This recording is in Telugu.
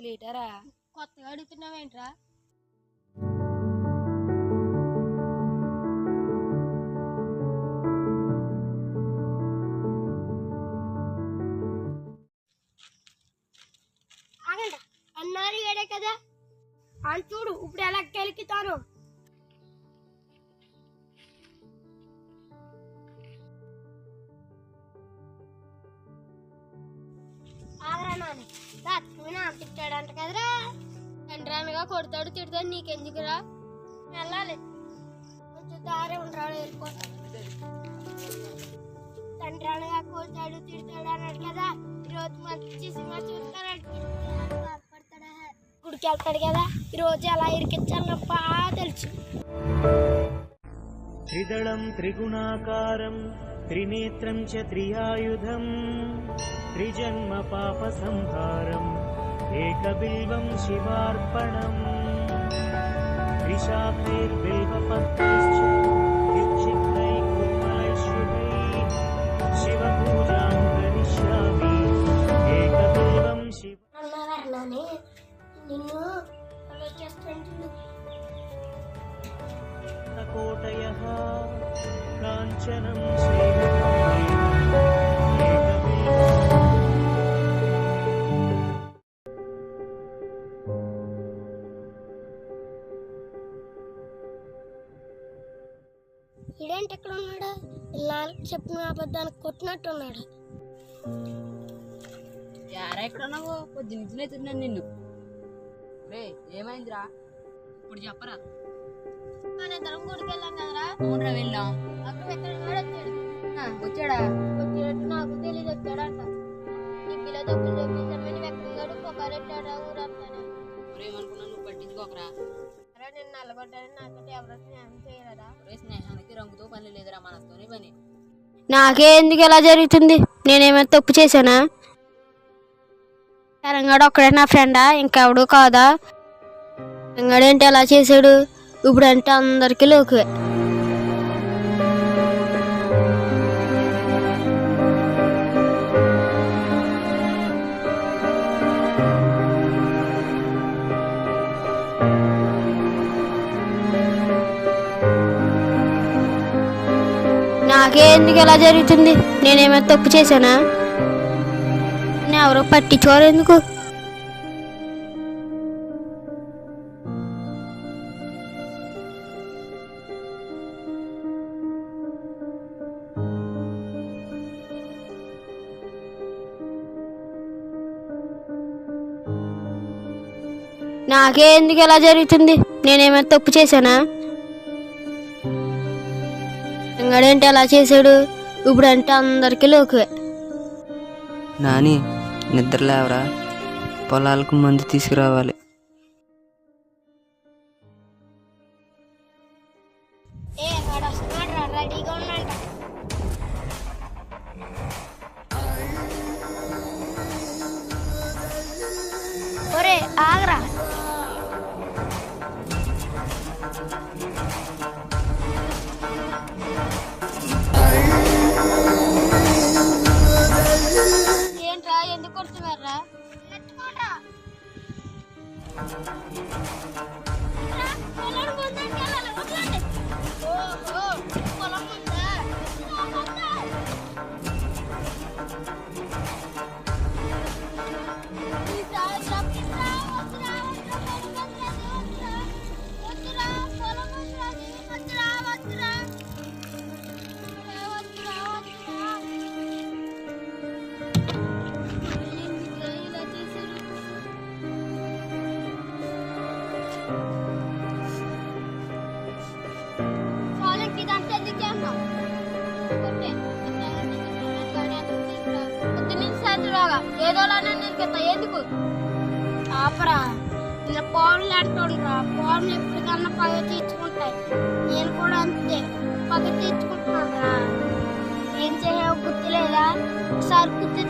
లీటరా? కొత్తగా అడుగుతున్నావేంట్రా? అన్నారు ఏడే కదా అని చూడు ఇప్పుడు ఎలా గెలికితాను. తిట్టాడంట కదరా. తండ్రానగా కొడతాడు తిడతాడు, నీకెందుకురా? వెళ్ళాలి, కొంచెం దారి ఉండరాడు, వెళ్ళిపోతాడు. తండ్రానగా కొడతాడు తిడతాడు అన్నాడు కదా, ఈరోజు మంచి సినిమా చూస్తాడు, గుడికి వెళ్తాడు కదా, ఈరోజు ఎలా ఇరికించాలో బాగా తెలుసు. త్రిదళం త్రిగుణాకారం త్రినేత్రం చ త్రియాయుధం త్రిజన్మ పాప సంహారం ఏకబిల్వం శివార్పణం త్రిశాఖైర్బిల్వపత్రైశ్చ విక్షిప్తైః కుర్మలైః శుభైః శివపూజాం కరిష్యామి ఏకబిల్వం శివ. అన్నవర్ణని నిన్ను చేస్తుంటే కోటయః కాంచనం శ్రీరత్నైః ఇదేంటి ఎక్కడ ఉన్నాడు? ఇలా చెప్పిన అబద్ధానికి కొట్టినట్టున్నాడు. యారా ఎక్కడ ఉన్నావు? పొద్దున్నే తిన్నాను నిన్ను. రే ఏమైందిరా? ఇప్పుడు చెప్పరా. ఇద్దరం గుడికి వెళ్ళాం కదరా. అవునరా వెళ్ళాం. అక్కడ ఎక్కడ వచ్చాడు. వచ్చాడా? వచ్చేటట్టు నాకు తెలియదు, వచ్చాడంట. టిప్పిలో డబ్బులు చూపించమని వెక్కగాడు పొగాడెట్టాడా ఊరంతానే. ఏమనుకున్నా నువ్వు పట్టించుకోకరా. అరే నేను నల్లగొడ్డానని నాతో ఎవరో స్నేహం చేయలేదా? స్నేహానికి రంగుతో పని లేదురా, మనతోనే పని. నాకే ఎందుకు ఇలా జరుగుతుంది? నేనేమైనా తప్పు చేశానా? తెలంగాణ ఒక్కడే నా ఫ్రెండా, ఇంకెవడు కాదా? తెలంగాణ ఏంటి ఎలా చేశాడు? ఇప్పుడంటే అందరికీ లోకువే. నాకే ఎందుకు ఎలా జరుగుతుంది? నేనేమైనా తప్పు చేశానా? ఎవరో పట్టించుకోరు ఎందుకు? నాకే ఎందుకు ఎలా జరుగుతుంది? నేనేమైనా తప్పు చేశానా? తెలంగాణ ఎలా చేశాడు? ఇప్పుడంటే అందరికీ లోకువే. నాని నిద్ర లేవరా, పొలాలకు మందు తీసుకురావాలి. ఒరే ఆగరా. ఏంట్రా ఎందుకు కొడుతున్నారా? ఏదోలానే నిరికెత్తా ఎందుకు? ఆపరా, ఇలా పౌరులు అంటుండ్రా. పౌరులు ఎప్పటికన్నా పగ తీర్చుకుంటాయి. నేను కూడా అంతే పగ తీర్చుకుంటున్నాను రా. ఏం చేయవు గుర్తు లేదా? ఒకసారి గుర్తు